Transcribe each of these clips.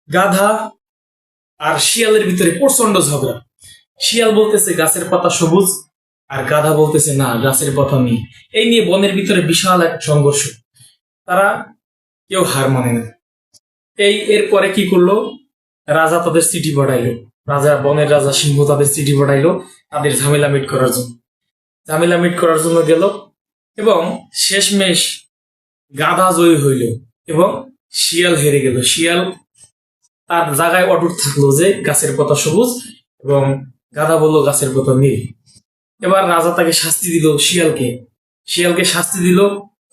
গাধা আর শিয়ালের ভিতরে প্রচন্ড ঝগড়া। শিয়াল বলতেছে গাছের পাতা সবুজ, আর গাধা বলতেছে না, গাছের পাতা নেই। এই নিয়ে বনের ভিতরে বিশাল এক সংঘর্ষ। তারা কেউ হার মানে না। এরপরে কি করলো, রাজা তাদের চিঠি পাঠাইলো। বনের রাজা সিংহ তাদের চিঠি পাঠাইলো তাদের ঝামেলা মিট করার জন্য। ঝামেলা মিট করার জন্য গেল, এবং শেষমেশ গাধা জয়ী হইল এবং শিয়াল হেরে গেল। শিয়াল তার জায়গায় অটুট থাকলো যে গাছের পাতা সবুজ, এবং গাধা বললো গাছের পাতা নীল। এবার রাজা তাকে শাস্তি দিল, শিয়ালকে শাস্তি দিল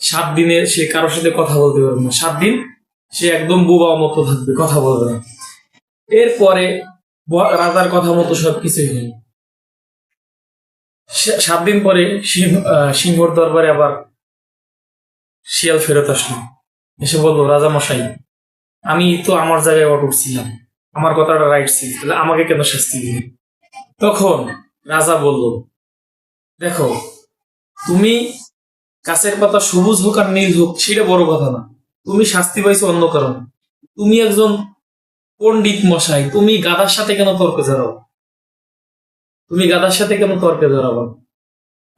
7 দিনে সে কারোর সাথে কথা বলতে পারবে না। 7 দিন সে একদম বোবা মতো থাকবে, কথা বলবে না। এরপরে রাজার কথা মতো সবকিছুই হল। 7 দিন পরে সিংহর দরবারে আবার শিয়াল ফেরত আসলো, এসে বললো, রাজা মশাই, আমি তো আমার জায়গায় অটুট ছিলাম, আমার কথাটা রাইট ছিল, তাহলে আমাকে কেন শাস্তি দিলে? তখন রাজা বলল, দেখো, তুমি গাছের পাতা সবুজ হোক আর নীল হোক সেটা বড় কথা না, তুমি শাস্তি পাইছো অন্য কারণে। তুমি একজন পণ্ডিত মশাই, তুমি গাধার সাথে কেন তর্কে জড়াও?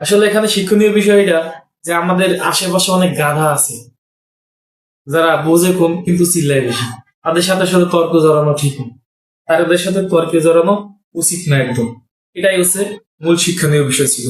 আসলে এখানে শিক্ষণীয় বিষয় এটা যে আমাদের আশেপাশে অনেক গাধা আছে যারা বোঝে কম কিন্তু চিল্লায় বেশি। তাদের সাথে সাথে তর্ক জড়ানো ঠিক না, তাদের সাথে তর্কে জড়ানো উচিত না একদম। এটাই হচ্ছে মূল শিক্ষণীয় বিষয় ছিল।